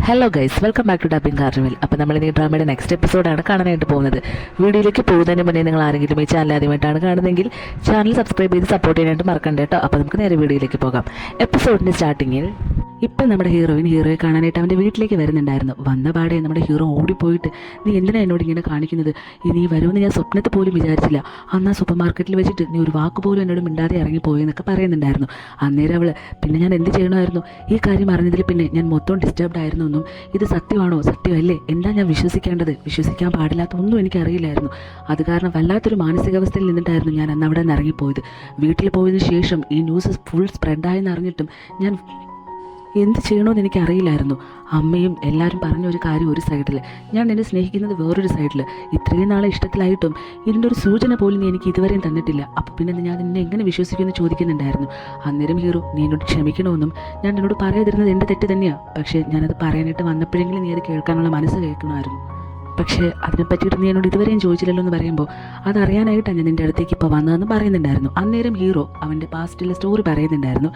Hello guys, welcome back to dubbing carnival. അപ്പോൾ നമ്മൾ ഈ ഡ്രാമയുടെ നെക്സ്റ്റ് എപ്പിസോഡാണ് കാണാനായിട്ട് പോകുന്നത്. വീഡിയോയിലേക്ക് പോകുന്നതിന് മുന്നേ നിങ്ങൾ ആരെങ്കിലും ഈ ചാനൽ ആദ്യമായിട്ടാണ് കാണുന്നതെങ്കിൽ ചാനൽ സബ്സ്ക്രൈബ് ചെയ്ത് സപ്പോർട്ട് ചെയ്യാനായിട്ട് മറക്കണ്ട കേട്ടോ. അപ്പോൾ നമുക്ക് നേരെ വീഡിയോയിലേക്ക് പോകാം. എപ്പിസോഡിൻ്റെ സ്റ്റാർട്ടിങ്ങിൽ ഇപ്പം നമ്മുടെ ഹീറോയെ കാണാനായിട്ട് അവൻ്റെ വീട്ടിലേക്ക് വരുന്നുണ്ടായിരുന്നു. വന്ന പാടെ നമ്മുടെ ഹീറോ ഓടിപ്പോയിട്ട്, നീ എന്തിനാണ് എന്നോട് ഇങ്ങനെ കാണിക്കുന്നത്? നീ വരുമെന്ന് ഞാൻ സ്വപ്നത്തിൽ പോലും വിചാരിച്ചില്ല. അന്ന് ആ സൂപ്പർ മാർക്കറ്റിൽ വെച്ചിട്ട് നീ ഒരു വാക്ക് പോലും എന്നോട് മിണ്ടാതെ ഇറങ്ങിപ്പോയി എന്നൊക്കെ പറയുന്നുണ്ടായിരുന്നു. അന്നേരം അവൾ, പിന്നെ ഞാൻ എന്ത് ചെയ്യണമായിരുന്നു? ഈ കാര്യം അറിഞ്ഞതിൽ പിന്നെ ഞാൻ മൊത്തം ഡിസ്റ്റർബ്ഡ് ആയിരുന്നു എന്നും, ഇത് സത്യമാണോ, സത്യമല്ലേ, എന്താ ഞാൻ വിശ്വസിക്കേണ്ടത്, വിശ്വസിക്കാൻ പാടില്ലാത്ത ഒന്നും എനിക്കറിയില്ലായിരുന്നു. അത് കാരണം വല്ലാത്തൊരു മാനസികാവസ്ഥയിൽ നിന്നിട്ടായിരുന്നു ഞാൻ അന്ന് അവിടെ നിന്ന് ഇറങ്ങിപ്പോയത്. വീട്ടിൽ പോയതിനു ശേഷം ഈ ന്യൂസ് ഫുൾ സ്പ്രെഡായെന്ന് അറിഞ്ഞിട്ടും ഞാൻ എന്ത് ചെയ്യണമെന്ന് എനിക്കറിയില്ലായിരുന്നു. അമ്മയും എല്ലാവരും പറഞ്ഞ ഒരു കാര്യം ഒരു സൈഡിൽ, ഞാൻ എന്നെ സ്നേഹിക്കുന്നത് വേറൊരു സൈഡിൽ. ഇത്രയും നാളെ ഇഷ്ടത്തിലായിട്ടും ഇതിൻ്റെ ഒരു സൂചന പോലും നീ എനിക്ക് ഇതുവരെയും തന്നിട്ടില്ല. അപ്പോൾ പിന്നെ ഞാൻ നിന്നെ എങ്ങനെ വിശ്വസിക്കുമെന്ന് ചോദിക്കുന്നുണ്ടായിരുന്നു. അന്നേരം ഹീറോ, നീ എന്നോട് ക്ഷമിക്കണമെന്നും ഞാൻ എന്നോട് പറയാതിരുന്നത് എൻ്റെ തെറ്റ് തന്നെയാണ്. പക്ഷേ ഞാനത് പറയാനായിട്ട് വന്നപ്പോഴെങ്കിലും നീ അത് കേൾക്കാനുള്ള മനസ്സ് കേൾക്കണമായിരുന്നു. പക്ഷേ അതിനെ പറ്റിയിട്ട് നീ എന്നോട് ഇതുവരെയും ചോദിച്ചില്ലല്ലോ എന്ന് പറയുമ്പോൾ, അതറിയാനായിട്ടാണ് ഞാൻ നിൻ്റെ അടുത്തേക്ക് ഇപ്പോൾ വന്നതെന്ന് പറയുന്നുണ്ടായിരുന്നു. അന്നേരം ഹീറോ അവൻ്റെ പാസ്റ്റിലെ സ്റ്റോറി പറയുന്നുണ്ടായിരുന്നു.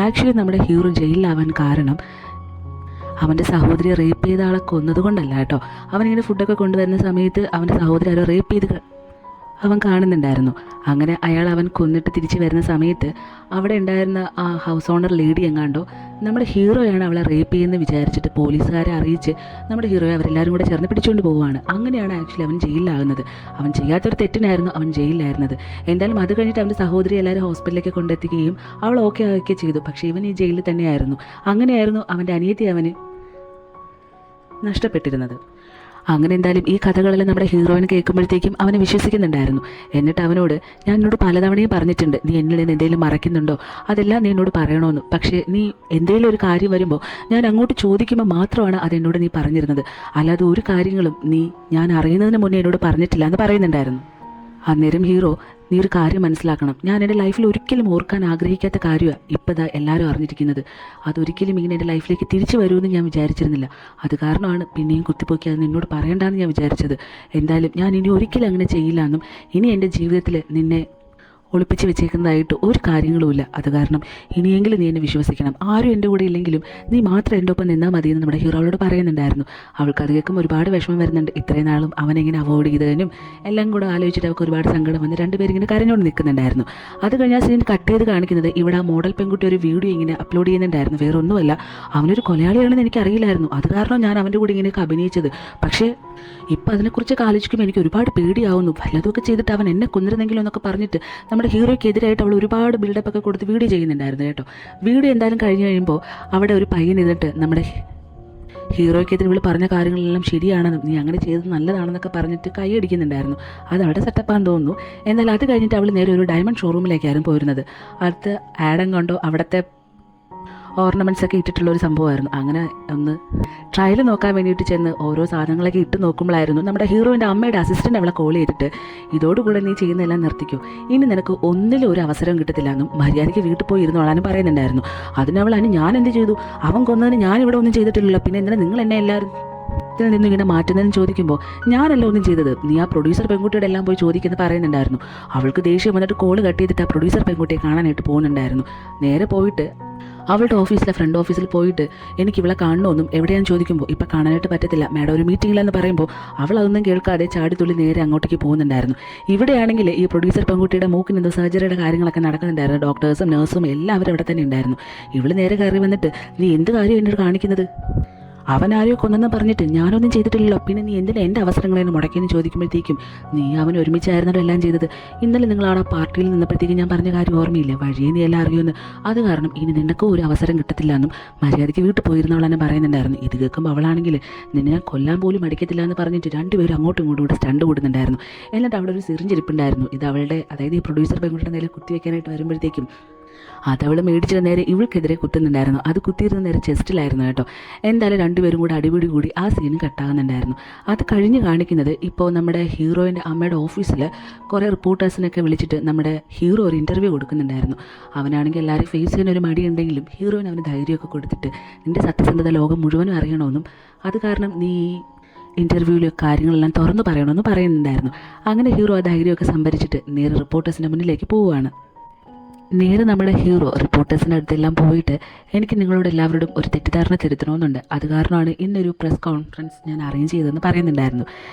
ആക്ച്വലി നമ്മുടെ ഹീറോ ജയിലിലാവാൻ കാരണം അവൻ്റെ സഹോദരിയെ റേപ്പ് ചെയ്ത ആളെ കൊന്നതുകൊണ്ടല്ല കേട്ടോ. അവനിങ്ങനെ ഫുഡൊക്കെ കൊണ്ടുവരുന്ന സമയത്ത് അവൻ്റെ സഹോദരി ആരോ റേപ്പ് ചെയ്ത് അവൻ കാണുന്നുണ്ടായിരുന്നു. അങ്ങനെ അവൻ കൊന്നിട്ട് തിരിച്ച് വരുന്ന സമയത്ത് അവിടെ ഉണ്ടായിരുന്ന ആ ഹൗസ് ഓണർ ലേഡി എങ്ങാണ്ടോ നമ്മുടെ ഹീറോയാണ് അവളെ റേപ്പ് ചെയ്യുമെന്ന് വിചാരിച്ചിട്ട് പോലീസുകാരെ അറിയിച്ച് നമ്മുടെ ഹീറോയെ അവരെല്ലാവരും കൂടെ ചേർന്ന് പിടിച്ചുകൊണ്ട് പോവുകയാണ്. അങ്ങനെയാണ് ആക്ച്വലി അവൻ ജയിലിലാകുന്നത്. അവൻ ചെയ്യാത്തൊരു തെറ്റിനായിരുന്നു അവൻ ജയിലിലായിരുന്നത്. എന്തായാലും അത് കഴിഞ്ഞിട്ട് അവൻ്റെ സഹോദരി എല്ലാവരും ഹോസ്പിറ്റലിലേക്ക് കൊണ്ടെത്തിക്കുകയും അവൾ ഓക്കെ ആവുകയൊക്കെ ചെയ്തു. പക്ഷേ ഇവൻ ഈ ജയിലിൽ തന്നെയായിരുന്നു. അങ്ങനെയായിരുന്നു അവൻ്റെ അനിയത്തി അവന് നഷ്ടപ്പെട്ടിരുന്നത്. അങ്ങനെ എന്തായാലും ഈ കഥകളെല്ലാം നമ്മുടെ ഹീറോയിന് കേൾക്കുമ്പോഴത്തേക്കും അവനെ വിശ്വസിക്കുന്നുണ്ടായിരുന്നു. എന്നിട്ട് അവനോട്, ഞാൻ എന്നോട് പലതവണയും പറഞ്ഞിട്ടുണ്ട്, നീ എന്നിൽ നിന്ന് എന്തെങ്കിലും മറയ്ക്കുന്നുണ്ടോ അതെല്ലാം നീ എന്നോട് പറയണമെന്ന്. പക്ഷേ നീ എന്തെങ്കിലും ഒരു കാര്യം വരുമ്പോൾ ഞാൻ അങ്ങോട്ട് ചോദിക്കുമ്പോൾ മാത്രമാണ് അതെന്നോട് നീ പറഞ്ഞിരുന്നത്. അല്ലാതെ ഒരു കാര്യങ്ങളും ഞാൻ അറിയുന്നതിന് മുന്നേ എന്നോട് പറഞ്ഞിട്ടില്ല എന്ന് പറയുന്നുണ്ടായിരുന്നു. അന്നേരം ഹീറോ, നീ ഒരു കാര്യം മനസ്സിലാക്കണം, ഞാൻ എൻ്റെ ലൈഫിൽ ഒരിക്കലും ഓർക്കാൻ ആഗ്രഹിക്കാത്ത കാര്യമാണ് ഇപ്പോൾ എല്ലാവരും അറിഞ്ഞിരിക്കുന്നത്. അതൊരിക്കലും ഇങ്ങനെ എൻ്റെ ലൈഫിലേക്ക് തിരിച്ചു വരുമെന്ന് ഞാൻ വിചാരിച്ചിരുന്നില്ല. അത് കാരണമാണ് പിന്നെയും കുത്തിപ്പൊക്കി അത് നിന്നോട് പറയണ്ടെന്ന് ഞാൻ വിചാരിച്ചത്. എന്തായാലും ഞാൻ ഇനി ഒരിക്കലും അങ്ങനെ ചെയ്യില്ല എന്നും, ഇനി എൻ്റെ ജീവിതത്തിൽ നിന്നെ ഒളിപ്പിച്ച് വെച്ചേക്കുന്നതായിട്ട് ഒരു കാര്യങ്ങളുമില്ല. അത് കാരണം ഇനിയെങ്കിലും നീ എന്നെ വിശ്വസിക്കണം. ആരും എൻ്റെ കൂടെ ഇല്ലെങ്കിലും നീ മാത്രം എൻ്റെ ഒപ്പം നിന്നാൽ മതിയെന്ന് നമ്മുടെ ഹീറോയോട് പറയുന്നുണ്ടായിരുന്നു. അവൾക്ക് അത് കേൾക്കുമ്പോൾ ഒരുപാട് വിഷമം വരുന്നുണ്ട്. ഇത്രയും നാളും അവനെങ്ങനെ അവോയ്ഡ് ചെയ്തതിനും എല്ലാം കൂടെ ആലോചിച്ചിട്ട് അവൾക്ക് ഒരുപാട് സങ്കടം വന്ന് രണ്ടുപേരും ഇങ്ങനെ കരഞ്ഞുകൊണ്ട് നിൽക്കുന്നുണ്ടായിരുന്നു. അത് കഴിഞ്ഞ ആ സീൻ കട്ട് ചെയ്ത് കാണിക്കുന്നത് ഇവിടെ ആ മോഡൽ പെൺകുട്ടി ഒരു വീഡിയോ ഇങ്ങനെ അപ്ലോഡ് ചെയ്യുന്നുണ്ടായിരുന്നു. വേറെ ഒന്നുമല്ല, അവനൊരു കൊലയാളിയാണെന്ന് എനിക്കറിയില്ലായിരുന്നു. അത് കാരണം ഞാൻ അവൻ്റെ കൂടെ ഇങ്ങനെയൊക്കെ അഭിനയിച്ചത്. പക്ഷേ ഇപ്പം അതിനെക്കുറിച്ചൊക്കെ ആലോചിക്കുമ്പോൾ എനിക്ക് ഒരുപാട് പേടിയാവുന്നു. വല്ലതൊക്കെ ചെയ്തിട്ട് അവൻ എന്നെ കൊന്നിരുന്നെങ്കിലും എന്നൊക്കെ പറഞ്ഞിട്ട് നമ്മുടെ ഹീറോയ്ക്കെതിരായിട്ട് അവൾ ഒരുപാട് ബിൽഡപ്പൊക്കെ കൊടുത്ത് വീഡിയോ ചെയ്യുന്നുണ്ടായിരുന്നു കേട്ടോ. വീഡിയോ എന്തായാലും കഴിഞ്ഞ് കഴിയുമ്പോൾ അവിടെ ഒരു പയ്യൻ ഇരുന്നിട്ട് നമ്മുടെ ഹീറോയ്ക്കെതിരെ ഇവൾ പറഞ്ഞ കാര്യങ്ങളെല്ലാം ശരിയാണെന്നും നീ അങ്ങനെ ചെയ്തത് നല്ലതാണെന്നൊക്കെ പറഞ്ഞിട്ട് കൈയടിക്കുന്നുണ്ടായിരുന്നു. അത് അവിടെ സെറ്റപ്പാന്ന് തോന്നുന്നു. എന്നാൽ അത് കഴിഞ്ഞിട്ട് അവൾ നേരെ ഒരു ഡയമണ്ട് ഷോറൂമിലേക്കായിരുന്നു പോയിരുന്നത്. അടുത്ത് ആഡം കണ്ടോ അവിടുത്തെ ഓർണമെൻറ്റ്സ് ഒക്കെ ഇട്ടിട്ടുള്ള ഒരു സംഭവമായിരുന്നു. അങ്ങനെ ഒന്ന് ട്രയൽ നോക്കാൻ വേണ്ടിയിട്ട് ചെന്ന് ഓരോ സാധനങ്ങളൊക്കെ ഇട്ട് നോക്കുമ്പോഴായിരുന്നു നമ്മുടെ ഹീറോയിൻ്റെ അമ്മയുടെ അസിസ്റ്റൻ്റ് അവളെ കോൾ ചെയ്തിട്ട്, ഇതോടുകൂടെ നീ ചെയ്യുന്നതെല്ലാം നിർത്തിക്കോ, ഇനി നിനക്ക് ഒന്നിലും ഒരു അവസരം കിട്ടത്തില്ല എന്നും മര്യാദയ്ക്ക് വീട്ടിൽ പോയി ഇരുന്നോളാനും പറയുന്നുണ്ടായിരുന്നു. അതിനവൾ, ഞാൻ എന്ത് ചെയ്തു? അവൻ കൊന്നതിന് ഞാനിവിടെ ഒന്നും ചെയ്തിട്ടില്ലല്ലോ, പിന്നെ എന്തിനാ നിങ്ങൾ എന്നെ എല്ലാവരും ഇതിൽ നിന്നും ഇങ്ങനെ മാറ്റുന്നതെന്ന് ചോദിക്കുമ്പോൾ, ഞാനല്ല ഒന്നും ചെയ്തത്, നീ ആ പ്രൊഡ്യൂസർ പെൺകുട്ടിയുടെ എല്ലാം പോയി ചോദിക്കുന്നത് പറയുന്നുണ്ടായിരുന്നു. അവൾക്ക് ദേഷ്യം വന്നിട്ട് കോൾ കട്ട് ചെയ്തിട്ട് ആ പ്രൊഡ്യൂസർ പെൺകുട്ടിയെ കാണാനായിട്ട് പോകുന്നുണ്ടായിരുന്നു. നേരെ പോയിട്ട് അവളുടെ ഓഫീസിലെ ഫ്രണ്ട് ഓഫീസിൽ പോയിട്ട് എനിക്ക് ഇവളെ കാണണമെന്നും എവിടെയാണെന്ന് ചോദിക്കുമ്പോൾ ഇപ്പം കാണാനായിട്ട് പറ്റത്തില്ല, മാഡം ഒരു മീറ്റിങ്ങിലെന്ന് പറയുമ്പോൾ അവൾ അതൊന്നും കേൾക്കാതെ ചാടിത്തുള്ളി നേരെ അങ്ങോട്ടേക്ക് പോകുന്നുണ്ടായിരുന്നു. ഇവിടെയാണെങ്കിൽ ഈ പ്രൊഡ്യൂസർ പെൺകുട്ടിയുടെ മൂക്കിന് എന്തോ സർജറിയുടെ കാര്യങ്ങളൊക്കെ നടക്കുന്നുണ്ടായിരുന്നു. ഡോക്ടേഴ്സും നഴ്സും എല്ലാവരും അവിടെ തന്നെ ഉണ്ടായിരുന്നു. ഇവൾ നേരെ കയറി വന്നിട്ട്, നീ എന്ത് കാര്യം എന്നോട് കാണിക്കുന്നത്? അവനാരെയോ കൊന്നെന്ന് പറഞ്ഞിട്ട് ഞാനൊന്നും ചെയ്തിട്ടില്ലല്ലോ, പിന്നെ നീ എന്തിനാ എൻ്റെ അവസരങ്ങളെന്ന് മുടക്കിയെന്ന് ചോദിക്കുമ്പോഴത്തേക്കും, നീ അവൻ ഒരുമിച്ചായിരുന്നല്ലോ എല്ലാം ചെയ്തത്. ഇന്നലെ നിങ്ങൾ അവിടെ പാർട്ടിയിൽ നിന്നപ്പോഴത്തേക്കും ഞാൻ പറഞ്ഞ കാര്യം ഓർമ്മയില്ലേ, വഴിയെ നീ എല്ലാം അറിയുമെന്ന്. അത് കാരണം ഇനി നിനക്കും ഒരു അവസരം കിട്ടത്തില്ല എന്നും മര്യാദയ്ക്ക് വീട്ടിൽ പോയിരുന്നവളെന്നെ പറയുന്നുണ്ടായിരുന്നു. ഇത് കേൾക്കുമ്പോൾ അവളാണെങ്കിൽ നിന്നെ കൊല്ലാൻ പോലും അടിക്കത്തില്ല എന്ന് പറഞ്ഞിട്ട് രണ്ടുപേരും അങ്ങോട്ടും ഇങ്ങോട്ടും കൂടെ സ്റ്റണ്ട് കൂടുന്നുണ്ടായിരുന്നു. എന്നിട്ട് അവിടെ ഒരു സിറിഞ്ചിരിപ്പുണ്ടായിരുന്നു. ഇത് അവളുടെ, അതായത് ഈ പ്രൊഡ്യൂസർ പെൺകുട്ടിയുടെ നേരെ കുത്തിവെക്കാനായിട്ട് വരുമ്പോഴത്തേക്കും അതവൾ മേടിച്ചിട്ട് നേരെ ഇവൾക്കെതിരെ കുത്തുന്നുണ്ടായിരുന്നു. അത് കുത്തിയിരുന്ന നേരെ ചെസ്റ്റിലായിരുന്നു കേട്ടോ. എന്തായാലും രണ്ടുപേരും കൂടി അടിപിടി കൂടി ആ സീനും കട്ടാകുന്നുണ്ടായിരുന്നു. അത് കഴിഞ്ഞ് കാണിക്കുന്നത് ഇപ്പോൾ നമ്മുടെ ഹീറോയിൻ്റെ അമ്മയുടെ ഓഫീസിൽ കുറേ റിപ്പോർട്ടേഴ്സിനൊക്കെ വിളിച്ചിട്ട് നമ്മുടെ ഹീറോ ഒരു ഇൻ്റർവ്യൂ കൊടുക്കുന്നുണ്ടായിരുന്നു. അവനാണെങ്കിൽ എല്ലാവരും ഫേസ് ചെയ്യുന്ന ഒരു മടിയുണ്ടെങ്കിലും ഹീറോയിന് അവന് ധൈര്യമൊക്കെ കൊടുത്തിട്ട് നിൻ്റെ സത്യസന്ധത ലോകം മുഴുവനും അറിയണമെന്നും, അത് കാരണം നീ ഇൻ്റർവ്യൂവിൽ കാര്യങ്ങളെല്ലാം തുറന്നു പറയണമെന്ന് പറയുന്നുണ്ടായിരുന്നു. അങ്ങനെ ഹീറോ ആ ധൈര്യമൊക്കെ സംഭരിച്ചിട്ട് നേരെ റിപ്പോർട്ടേഴ്സിൻ്റെ മുന്നിലേക്ക് പോവുകയാണ്. നേരെ നമ്മുടെ ഹീറോ റിപ്പോർട്ടേഴ്സിൻ്റെ അടുത്തെല്ലാം പോയിട്ട് എനിക്ക് നിങ്ങളോട് എല്ലാവരോടും ഒരു തെറ്റിദ്ധാരണ തിരുത്തണമെന്നുണ്ട്, അത് കാരണമാണ് ഇന്നൊരു പ്രസ് കോൺഫറൻസ് ഞാൻ അറേഞ്ച് ചെയ്തതെന്ന് പറയുന്നുണ്ടായിരുന്നു.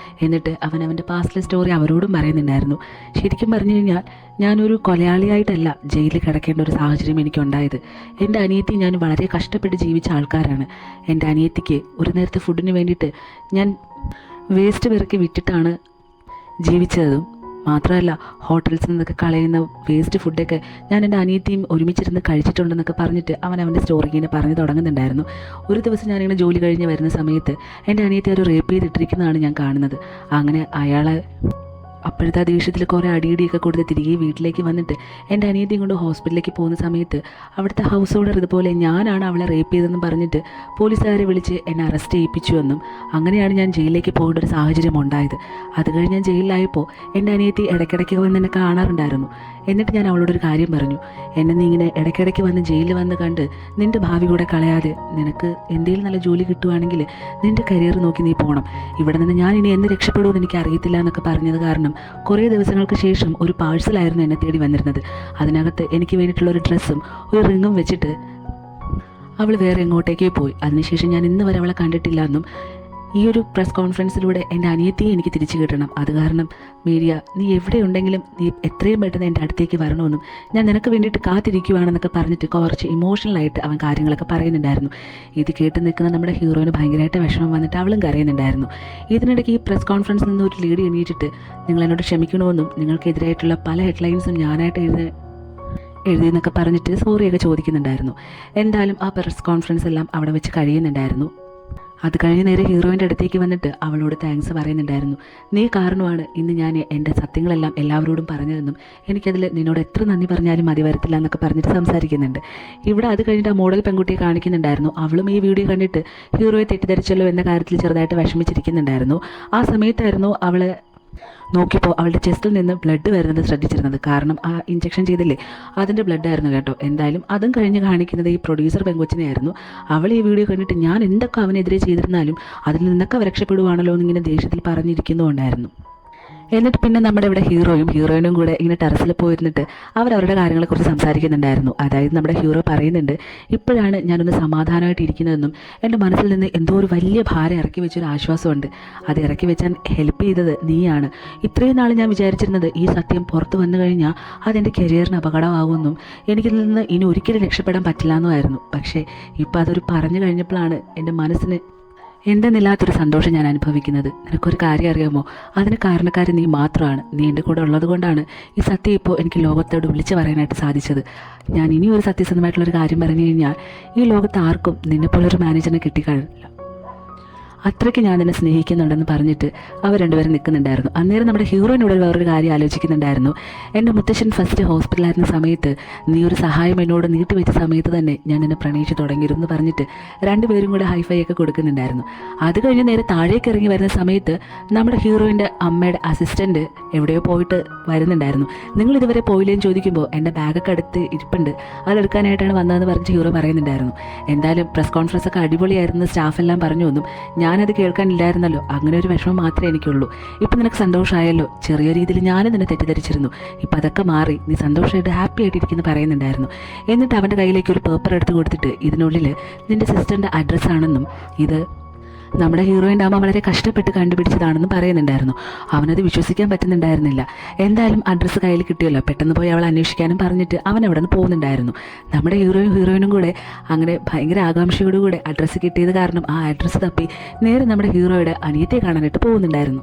എന്നിട്ട് അവൻ്റെ പാസ്റ്റിലെ സ്റ്റോറി അവരോടും പറയുന്നുണ്ടായിരുന്നു. ശരിക്കും പറഞ്ഞു കഴിഞ്ഞാൽ ഞാനൊരു കൊലയാളിയായിട്ടല്ല ജയിലിൽ കിടക്കേണ്ട ഒരു സാഹചര്യം എനിക്കുണ്ടായത്. എൻ്റെ അനിയത്തി ഞാൻ വളരെ കഷ്ടപ്പെട്ട് ജീവിച്ച ആൾക്കാരാണ്. എൻ്റെ അനിയത്തിക്ക് ഒരു നേരത്തെ ഫുഡിന് വേണ്ടിയിട്ട് ഞാൻ വേസ്റ്റ് പെറുക്കി വിറ്റിട്ടാണ് ജീവിച്ചതും. മാത്രമല്ല ഹോട്ടൽസിൽ നിന്നൊക്കെ കളയുന്ന വേസ്റ്റ് ഫുഡൊക്കെ ഞാൻ എൻ്റെ അനിയത്തിയും ഒരുമിച്ചിരുന്ന് കഴിച്ചിട്ടുണ്ടെന്നൊക്കെ പറഞ്ഞിട്ട് അവൻ്റെ സ്റ്റോറി ഇങ്ങനെ പറഞ്ഞു തുടങ്ങുന്നുണ്ടായിരുന്നു. ഒരു ദിവസം ഞാനിങ്ങനെ ജോലി കഴിഞ്ഞ് വരുന്ന സമയത്ത് എൻ്റെ അനിയത്തി ഒരു റേപ്പ് ചെയ്തിട്ടിരിക്കുന്നതാണ് ഞാൻ കാണുന്നത്. അങ്ങനെ അയാളെ അപ്പോഴത്തെ ദേഷ്യത്തിൽ കുറേ അടിയിടിയൊക്കെ കൊടുത്ത് തിരികെ വീട്ടിലേക്ക് വന്നിട്ട് എൻ്റെ അനിയത്തിയും കൊണ്ട് ഹോസ്പിറ്റലിലേക്ക് പോകുന്ന സമയത്ത് അവിടുത്തെ ഹൗസ് ഓണർ ഇതുപോലെ ഞാനാണ് അവളെ റേപ്പ് ചെയ്തതെന്ന് പറഞ്ഞിട്ട് പോലീസുകാരെ വിളിച്ച് എന്നെ അറസ്റ്റ് ചെയ്യിപ്പിച്ചു എന്നും അങ്ങനെയാണ് ഞാൻ ജയിലിലേക്ക് പോകേണ്ട ഒരു സാഹചര്യം ഉണ്ടായത്. അത് കഴിഞ്ഞ് ഞാൻ ജയിലിലായപ്പോൾ എൻ്റെ അനിയത്തി ഇടയ്ക്കിടയ്ക്ക് വന്ന് എന്നെ കാണാറുണ്ടായിരുന്നു. എന്നിട്ട് ഞാൻ അവളോടൊരു കാര്യം പറഞ്ഞു, എന്നെ നീ ഇങ്ങനെ ഇടയ്ക്കിടയ്ക്ക് വന്ന് ജയിലിൽ വന്ന് കണ്ട് നിൻ്റെ ഭാവി കൂടെ കളയാതെ നിനക്ക് എന്തെങ്കിലും നല്ല ജോലി കിട്ടുവാണെങ്കിൽ നിൻ്റെ കരിയർ നോക്കി നീ പോകണം. ഇവിടെ നിന്ന് ഞാൻ ഇനി എന്ന് രക്ഷപ്പെടുമെന്ന് എനിക്ക് അറിയത്തില്ല എന്നൊക്കെ പറഞ്ഞത് കാരണം കുറേ ദിവസങ്ങൾക്ക് ശേഷം ഒരു പാഴ്സലായിരുന്നു എന്നെ തേടി വന്നിരുന്നത്. അതിനകത്ത് എനിക്ക് വേണ്ടിയിട്ടുള്ള ഒരു ഡ്രസ്സും ഒരു റിങ്ങും വെച്ചിട്ട് അവൾ വേറെ എങ്ങോട്ടേക്കോ പോയി. അതിനുശേഷം ഞാൻ ഇന്ന് വരെ അവളെ കണ്ടിട്ടില്ല എന്നും ഈ ഒരു പ്രസ് കോൺഫറൻസിലൂടെ എൻ്റെ അനിയത്തിയെ എനിക്ക് തിരിച്ചു കിട്ടണം, അത് കാരണം മീഡിയ നീ എവിടെയുണ്ടെങ്കിലും നീ എത്രയും പെട്ടെന്ന് എൻ്റെ അടുത്തേക്ക് വരണമെന്നും ഞാൻ നിനക്ക് വേണ്ടിയിട്ട് കാത്തിരിക്കുവാണെന്നൊക്കെ പറഞ്ഞിട്ട് കുറച്ച് ഇമോഷണലായിട്ട് അവൻ കാര്യങ്ങളൊക്കെ പറയുന്നുണ്ടായിരുന്നു. ഇത് കേട്ട് നിൽക്കുന്ന നമ്മുടെ ഹീറോയിന് ഭയങ്കരമായിട്ട് വിഷമം വന്നിട്ട് അവളും കരയുന്നുണ്ടായിരുന്നു. ഇതിനിടയ്ക്ക് ഈ പ്രസ് കോൺഫറൻസിൽ നിന്ന് ഒരു ലേഡി എണീറ്റിട്ട് നിങ്ങൾ എന്നോട് ക്ഷമിക്കണമെന്നും നിങ്ങൾക്കെതിരായിട്ടുള്ള പല ഹെഡ്ലൈൻസും ഞാനായിട്ട് എഴുതിയെന്നൊക്കെ പറഞ്ഞിട്ട് സോറിയൊക്കെ ചോദിക്കുന്നുണ്ടായിരുന്നു. എന്തായാലും ആ പ്രസ് കോൺഫറൻസ് എല്ലാം അവിടെ വെച്ച് കഴിയുന്നുണ്ടായിരുന്നു. അത് കഴിഞ്ഞ് നേരെ ഹീറോയിൻ്റെ അടുത്തേക്ക് വന്നിട്ട് അവളോട് താങ്ക്സ് പറയുന്നുണ്ടായിരുന്നു. നീ കാരണമാണ് ഇന്ന് ഞാൻ എൻ്റെ സത്യങ്ങളെല്ലാം എല്ലാവരോടും പറഞ്ഞതെന്നും എനിക്കതിൽ നിന്നോട് എത്ര നന്ദി പറഞ്ഞാലും മതി വരത്തില്ല എന്നൊക്കെ പറഞ്ഞിട്ട് സംസാരിക്കുന്നുണ്ട്. ഇവിടെ അത് കഴിഞ്ഞിട്ട് ആ മോഡൽ പെൺകുട്ടിയെ കാണിക്കുന്നുണ്ടായിരുന്നു. അവളും ഈ വീഡിയോ കണ്ടിട്ട് ഹീറോയെ തെറ്റിദ്ധരിച്ചല്ലോ എന്ന കാര്യത്തിൽ ചെറുതായിട്ട് വിഷമിച്ചിരിക്കുന്നുണ്ടായിരുന്നു. ആ സമയത്തായിരുന്നു അവൾ നോക്കിയപ്പോൾ അവളുടെ ചെസ്റ്റിൽ നിന്ന് ബ്ലഡ് വരുന്നത് ശ്രദ്ധിച്ചിരുന്നത്. കാരണം ആ ഇഞ്ചക്ഷൻ ചെയ്തില്ലേ അതിൻ്റെ ബ്ലഡായിരുന്നു കേട്ടോ. എന്തായാലും അതും കഴിഞ്ഞ് കാണിക്കുന്നത് ഈ പ്രൊഡ്യൂസർ പെങ്കൊച്ചിനെയായിരുന്നു. അവൾ ഈ വീഡിയോ കണ്ടിട്ട് ഞാൻ എന്തൊക്കെ അവനെതിരെ ചെയ്തിരുന്നാലും അതിൽ നിന്നൊക്കെ രക്ഷപ്പെടുവാണല്ലോ എന്നിങ്ങനെ ദേഷ്യത്തിൽ പറഞ്ഞിരിക്കുന്നുണ്ടായിരുന്നു. എന്നിട്ട് പിന്നെ നമ്മുടെ ഇവിടെ ഹീറോയിനും കൂടെ ഇങ്ങനെ ടെറസിൽ പോയിരുന്നിട്ട് അവരവരുടെ കാര്യങ്ങളെക്കുറിച്ച് സംസാരിക്കുന്നുണ്ടായിരുന്നു. അതായത് നമ്മുടെ ഹീറോ പറയുന്നുണ്ട്, ഇപ്പോഴാണ് ഞാനൊന്ന് സമാധാനമായിട്ട് ഇരിക്കുന്നതെന്നും എൻ്റെ മനസ്സിൽ നിന്ന് എന്തോ ഒരു വലിയ ഭാരം ഇറക്കി വെച്ചൊരു ആശ്വാസമുണ്ട്. അത് ഇറക്കി വെച്ചാൽ ഹെൽപ്പ് ചെയ്തത് നീയാണ്. ഇത്രയും നാൾ ഞാൻ വിചാരിച്ചിരുന്നത് ഈ സത്യം പുറത്ത് വന്നു കഴിഞ്ഞാൽ അതെൻ്റെ കരിയറിന് അപകടമാകുമെന്നും എനിക്കിൽ നിന്ന് ഇനി ഒരിക്കലും രക്ഷപ്പെടാൻ പറ്റില്ല എന്നുമായിരുന്നു. പക്ഷേ ഇപ്പോൾ അതൊരു പറഞ്ഞു കഴിഞ്ഞപ്പോഴാണ് എൻ്റെ മനസ്സിന് എന്തെന്നില്ലാത്തൊരു സന്തോഷം ഞാൻ അനുഭവിക്കുന്നത്. നിനക്കൊരു കാര്യം അറിയാമോ, അതിന് കാരണക്കാരൻ നീ മാത്രമാണ്. നീ എൻ്റെ കൂടെ ഉള്ളത് കൊണ്ടാണ് ഈ സത്യം ഇപ്പോൾ എനിക്ക് ലോകത്തോട് വിളിച്ചു പറയാനായിട്ട് സാധിച്ചത്. ഞാൻ ഇനിയൊരു സത്യസന്ധമായിട്ടുള്ളൊരു കാര്യം പറഞ്ഞു കഴിഞ്ഞാൽ ഈ ലോകത്ത് ആർക്കും നിന്നെപ്പോലൊരു മാനേജറിനെ കിട്ടിക്കാണില്ല. അത്രയ്ക്ക് ഞാൻ നിന്നെ സ്നേഹിക്കുന്നുണ്ടെന്ന് പറഞ്ഞിട്ട് അവർ രണ്ടുപേരും നിൽക്കുന്നുണ്ടായിരുന്നു. അന്നേരം നമ്മുടെ ഹീറോയിനോട് വേറൊരു കാര്യം ആലോചിക്കുന്നുണ്ടായിരുന്നു. എൻ്റെ മുത്തശ്ശൻ ഫസ്റ്റ് ഹോസ്പിറ്റലായിരുന്ന സമയത്ത് നീ ഒരു സഹായം എന്നോട് നീട്ടിവെച്ച സമയത്ത് തന്നെ ഞാൻ നിന്നെ പ്രണയിച്ച് തുടങ്ങിയിരുന്നു എന്ന് പറഞ്ഞിട്ട് രണ്ടുപേരും കൂടെ ഹൈഫൈ ഒക്കെ കൊടുക്കുന്നുണ്ടായിരുന്നു. അത് കഴിഞ്ഞ് നേരെ താഴേക്ക് ഇറങ്ങി വരുന്ന സമയത്ത് നമ്മുടെ ഹീറോയിൻ്റെ അമ്മയുടെ അസിസ്റ്റൻറ്റ് എവിടെയോ പോയിട്ട് വരുന്നുണ്ടായിരുന്നു. നിങ്ങൾ ഇതുവരെ പോയില്ലേന്ന് ചോദിക്കുമ്പോൾ എൻ്റെ ബാഗൊക്കെ അടുത്ത് ഇരിപ്പുണ്ട്, അതെടുക്കാനായിട്ടാണ് വന്നതെന്ന് പറഞ്ഞിട്ട് ഹീറോ പറയുന്നുണ്ടായിരുന്നു. എന്തായാലും പ്രസ് കോൺഫറൻസ് ഒക്കെ അടിപൊളിയായിരുന്നു, സ്റ്റാഫെല്ലാം പറഞ്ഞു വന്നു. ഞാനത് കേൾക്കാനില്ലായിരുന്നല്ലോ, അങ്ങനെ ഒരു വിഷമം മാത്രമേ എനിക്കുള്ളൂ. ഇപ്പം നിനക്ക് സന്തോഷമായല്ലോ, ചെറിയ രീതിയിൽ ഞാനും നിന്നെ തെറ്റിദ്ധരിച്ചിരുന്നു, ഇപ്പം അതൊക്കെ മാറി നീ സന്തോഷമായിട്ട് ഹാപ്പി ആയിട്ടിരിക്കുന്നു പറയുന്നുണ്ടായിരുന്നു. എന്നിട്ട് അവൻ്റെ കയ്യിലേക്ക് ഒരു പേപ്പർ എടുത്ത് കൊടുത്തിട്ട് ഇതിനുള്ളിൽ നിൻ്റെ സിസ്റ്ററിൻ്റെ അഡ്രസ്സാണെന്നും ഇത് നമ്മുടെ ഹീറോയിൻ്റെ അമ്മ വളരെ കഷ്ടപ്പെട്ട് കണ്ടുപിടിച്ചതാണെന്ന് പറയുന്നുണ്ടായിരുന്നു. അവനത് വിശ്വസിക്കാൻ പറ്റുന്നുണ്ടായിരുന്നില്ല. എന്തായാലും അഡ്രസ്സ് കയ്യിൽ കിട്ടിയല്ലോ, പെട്ടെന്ന് പോയി അവൾ അന്വേഷിക്കാനും പറഞ്ഞിട്ട് അവൻ അവിടെ നിന്ന് പോകുന്നുണ്ടായിരുന്നു. നമ്മുടെ ഹീറോയിനും കൂടെ അങ്ങനെ ഭയങ്കര ആകാംക്ഷയോടുകൂടെ അഡ്രസ്സ് കിട്ടിയത് കാരണം ആ അഡ്രസ്സ് തപ്പി നേരെ നമ്മുടെ ഹീറോയുടെ അനിയത്തെ കാണാനായിട്ട് പോകുന്നുണ്ടായിരുന്നു.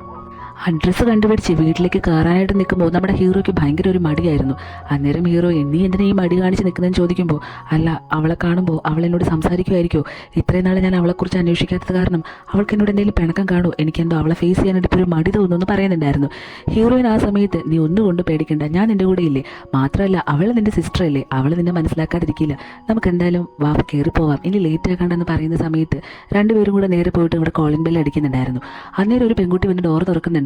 അഡ്രസ്സ് കണ്ടുപിടിച്ച് വീട്ടിലേക്ക് കയറാനായിട്ട് നിൽക്കുമ്പോൾ നമ്മുടെ ഹീറോയ്ക്ക് ഭയങ്കര ഒരു മടിയായിരുന്നു. അന്നേരം ഹീറോ നീ എന്തിനാ ഈ മടി കാണിച്ച് നിൽക്കുന്നതെന്ന് ചോദിക്കുമ്പോൾ, അല്ല അവളെ കാണുമ്പോൾ അവൾ എന്നോട് സംസാരിക്കുമായിരിക്കുമോ, ഇത്രയും നാൾ ഞാൻ അവളെക്കുറിച്ച് അന്വേഷിക്കാത്തത് കാരണം അവൾക്ക് എന്നോട് എന്തെങ്കിലും പിണക്കം കാണുമോ, എനിക്കെന്തോ അവളെ ഫേസ് ചെയ്യാനായിട്ട് ഇപ്പോൾ ഒരു മടി തോന്നുന്നു പറയുന്നുണ്ടായിരുന്നു. ഹീറോയിൻ ആ സമയത്ത് നീ ഒന്നുകൊണ്ട് പേടിക്കണ്ട, ഞാൻ നിൻ്റെ കൂടെ ഇല്ലേ, മാത്രമല്ല അവൾ നിൻ്റെ സിസ്റ്റർ അല്ലേ, അവൾ നിന്നെ മനസ്സിലാക്കാതിരിക്കില്ല, നമുക്ക് എന്തായാലും വാ കയറിപ്പോവാം, ഇനി ലേറ്റ് ആക്കണ്ടെന്ന് പറയുന്ന സമയത്ത് രണ്ടുപേരും കൂടെ നേരെ പോയിട്ട് ഇവിടെ കോളിംഗ് ബെല്ല് അടിക്കുന്നുണ്ടായിരുന്നു. അന്നേരം ഒരു പെൺകുട്ടി വന്ന് ഡോർ തുറക്കുന്നുണ്ട്.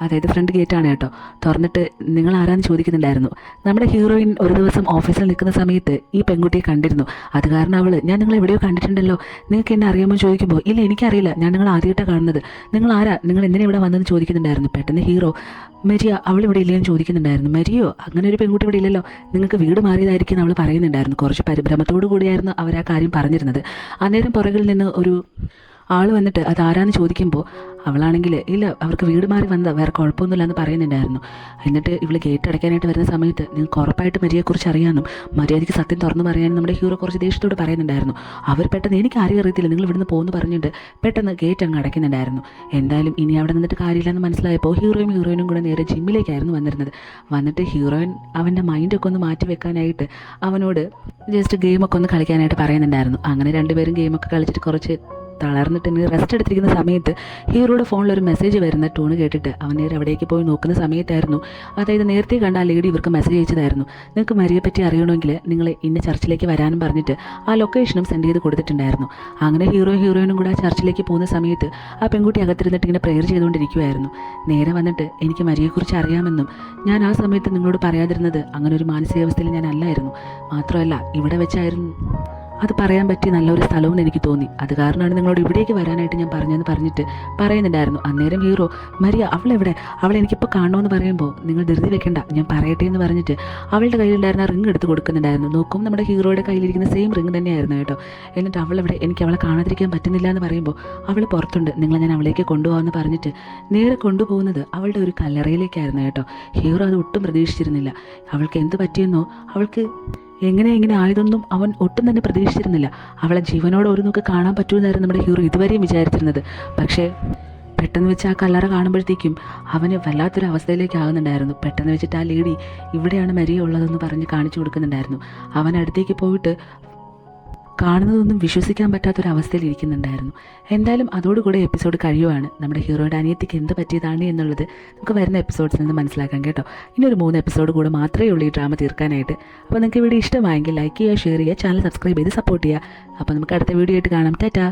അതായത് ഫ്രണ്ട് ഗേറ്റാണ് കേട്ടോ, തുറന്നിട്ട് നിങ്ങൾ ആരാന്ന് ചോദിക്കുന്നുണ്ടായിരുന്നു. നമ്മുടെ ഹീറോയിൻ ഒരു ദിവസം ഓഫീസിൽ നിൽക്കുന്ന സമയത്ത് ഈ പെൺകുട്ടിയെ കണ്ടിരുന്നു. അത് കാരണം ഞാൻ നിങ്ങൾ എവിടെയോ കണ്ടിട്ടുണ്ടല്ലോ, നിങ്ങൾക്ക് എന്നെ അറിയാമോ ചോദിക്കുമ്പോൾ ഇല്ല എനിക്കറിയില്ല, ഞാൻ നിങ്ങൾ ആദ്യമായിട്ടാണ് കാണുന്നത്, നിങ്ങൾ ആരാ, നിങ്ങൾ എന്തിനാ ഇവിടെ വന്നതെന്ന് ചോദിക്കുന്നുണ്ടായിരുന്നു. പെട്ടെന്ന് ഹീറോ മരിയ അവൾ ഇവിടെ ഇല്ലെന്ന് ചോദിക്കുന്നുണ്ടായിരുന്നു. മരിയോ, അങ്ങനെ ഒരു പെൺകുട്ടി ഇവിടെ ഇല്ലല്ലോ, നിങ്ങൾക്ക് വീട് മാറിയതായിരിക്കും അവൾ പറയുന്നുണ്ടായിരുന്നു. കുറച്ച് പരിഭ്രമത്തോടു കൂടിയായിരുന്നു അവർ ആ കാര്യം പറഞ്ഞിരുന്നത്. അന്നേരം പുറകിൽ നിന്ന് ഒരു ആൾ വന്നിട്ട് അതാരാന്ന് ചോദിക്കുമ്പോൾ അവളാണെങ്കിൽ ഇല്ല അവർക്ക് വീട് മാറി വന്നതാണ്, വേറെ കുഴപ്പമൊന്നുമില്ല എന്ന് പറയുന്നുണ്ടായിരുന്നു. എന്നിട്ട് ഇവൾ ഗേറ്റ് അടയ്ക്കാനായിട്ട് വരുന്ന സമയത്ത് നിങ്ങൾക്ക് ഉറപ്പായിട്ട് മരിയെക്കുറിച്ച് അറിയാമെന്നും മര്യാദയ്ക്ക് സത്യം തുറന്നു പറയാനും നമ്മുടെ ഹീറോ കുറച്ച് ദേഷ്യത്തോട് പറയുന്നുണ്ടായിരുന്നു. അവർ പെട്ടെന്ന് എനിക്ക് ആരും അറിയത്തില്ല, നിങ്ങൾ ഇവിടുന്ന് പോകുന്നു പറഞ്ഞിട്ട് പെട്ടെന്ന് ഗേറ്റ് അങ്ങ് അടയ്ക്കുന്നുണ്ടായിരുന്നു. എന്തായാലും ഇനി അവിടെ നിന്നിട്ട് കാര്യമില്ലെന്ന് മനസ്സിലായപ്പോൾ ഹീറോയിനും കൂടെ നേരെ ജിമ്മിലേക്കായിരുന്നു വന്നിട്ട് ഹീറോയിൻ അവൻ്റെ മൈൻഡൊക്കെ ഒന്ന് മാറ്റി വെക്കാനായിട്ട് അവനോട് ജസ്റ്റ് ഗെയിമൊക്കെ ഒന്ന് കളിക്കാനായിട്ട് പറയുന്നുണ്ടായിരുന്നു. അങ്ങനെ രണ്ടുപേരും ഗെയിമൊക്കെ കളിച്ചിട്ട് കുറച്ച് തളർന്നിട്ട് ഇനി റെസ്റ്റ് എടുത്തിരിക്കുന്ന സമയത്ത് ഹീറോയുടെ ഫോണിൽ ഒരു മെസ്സേജ് വരുന്ന ടോണ് കേട്ടിട്ട് അവൻ നേരെ അവിടേക്ക് പോയി നോക്കുന്ന സമയത്തായിരുന്നു, അതായത് നേരത്തെ കണ്ട ആ ലേഡി ഇവർക്ക് മെസ്സേജ് അയച്ചതായിരുന്നു. നിങ്ങൾക്ക് മരിയെ പറ്റി അറിയണമെങ്കിൽ നിങ്ങൾ ഇന്ന ചർച്ചിലേക്ക് വരാനും പറഞ്ഞിട്ട് ആ ലൊക്കേഷനും സെൻഡ് ചെയ്ത് കൊടുത്തിട്ടുണ്ടായിരുന്നു. അങ്ങനെ ഹീറോയിനും കൂടെ ആ ചർച്ചിലേക്ക് പോകുന്ന സമയത്ത് ആ പെൺകുട്ടി അകത്തിരുന്നിട്ട് ഇങ്ങനെ പ്രെയർ ചെയ്തുകൊണ്ടിരിക്കുമായിരുന്നു. നേരെ വന്നിട്ട് എനിക്ക് മരിയെക്കുറിച്ച് അറിയാമെന്നും ഞാൻ ആ സമയത്ത് നിങ്ങളോട് പറയാതിരുന്നത് അങ്ങനെ ഒരു മാനസികാവസ്ഥയിൽ ഞാൻ അല്ലായിരുന്നു, മാത്രമല്ല ഇവിടെ വെച്ചായിരുന്നു അത് പറയാൻ പറ്റിയ നല്ലൊരു സ്ഥലവും എനിക്ക് തോന്നി, അത് കാരണമാണ് നിങ്ങളോട് ഇവിടേക്ക് വരാനായിട്ട് ഞാൻ പറഞ്ഞതെന്ന് പറഞ്ഞിട്ട് പറയുന്നുണ്ടായിരുന്നു. അന്നേരം ഹീറോ മരിയ അവളെവിടെ, അവളെ എനിക്കിപ്പോൾ കാണണമെന്ന് പറയുമ്പോൾ നിങ്ങൾ ധൃതി വെക്കണ്ട ഞാൻ പറയട്ടെ എന്ന് പറഞ്ഞിട്ട് അവളുടെ കയ്യിലുണ്ടായിരുന്ന റിങ് എടുത്ത് കൊടുക്കുന്നുണ്ടായിരുന്നു. നോക്കും നമ്മുടെ ഹീറോയുടെ കയ്യിലിരിക്കുന്ന സെയിം റിങ് തന്നെയായിരുന്നു കേട്ടോ. എന്നിട്ട് അവളെവിടെ, എനിക്ക് അവളെ കാണാതിരിക്കാൻ പറ്റുന്നില്ല എന്ന് പറയുമ്പോൾ അവൾ പുറത്തുണ്ട്, നിങ്ങളെ ഞാൻ അവളേക്ക് കൊണ്ടുപോകാമെന്ന് പറഞ്ഞിട്ട് നേരെ കൊണ്ടുപോകുന്നത് അവളുടെ ഒരു കല്ലറയിലേക്കായിരുന്നു കേട്ടോ. ഹീറോ അത് ഒട്ടും പ്രതീക്ഷിച്ചിരുന്നില്ല. അവൾക്ക് എന്ത് പറ്റിയെന്നോ അവൾക്ക് എങ്ങനെ ആയതൊന്നും അവൻ ഒട്ടും തന്നെ പ്രതീക്ഷിച്ചിരുന്നില്ല. അവളെ ജീവനോട് ഒരു നോക്ക് കാണാൻ പറ്റുമെന്നായിരുന്നു നമ്മുടെ ഹീറോ ഇതുവരെയും വിചാരിച്ചിരുന്നത്. പക്ഷേ പെട്ടെന്ന് വെച്ച് ആ കല്ലറ കാണുമ്പോഴത്തേക്കും അവന് വല്ലാത്തൊരു അവസ്ഥയിലേക്ക് ആകുന്നുണ്ടായിരുന്നു. പെട്ടെന്ന് വെച്ചിട്ട് ആ ലേഡി ഇവിടെയാണ് മരിയ ഉള്ളതെന്ന് പറഞ്ഞ് കാണിച്ചു കൊടുക്കുന്നുണ്ടായിരുന്നു. അവൻ അടുത്തേക്ക് പോയിട്ട് കാണുന്നതൊന്നും വിശ്വസിക്കാൻ പറ്റാത്തൊരവസ്ഥയിൽ ഇരിക്കുന്നുണ്ടായിരുന്നു. എന്തായാലും അതോടുകൂടെ എപ്പിസോഡ് കഴിയുവാണ്. നമ്മുടെ ഹീറോയുടെ അനിയത്തിക്ക് എന്ത് പറ്റിയതാണ് എന്നുള്ളത് നമുക്ക് വരുന്ന എപ്പിസോഡ്സിൽ നിന്ന് മനസ്സിലാക്കാം കേട്ടോ. ഇനി ഒരു 3 എപ്പിസോഡ് കൂടെ മാത്രമേ ഉള്ളൂ ഈ ഡ്രാമ തീർക്കാനായിട്ട്. അപ്പോൾ നിങ്ങൾക്ക് വീഡിയോ ഇഷ്ടമായെങ്കിൽ ലൈക്ക് ചെയ്യുക, ഷെയർ ചെയ്യുക, ചാനൽ സബ്സ്ക്രൈബ് ചെയ്ത് സപ്പോർട്ട് ചെയ്യുക. അപ്പോൾ നമുക്ക് അടുത്ത വീഡിയോ ആയിട്ട് കാണാം. ടാറ്റാ.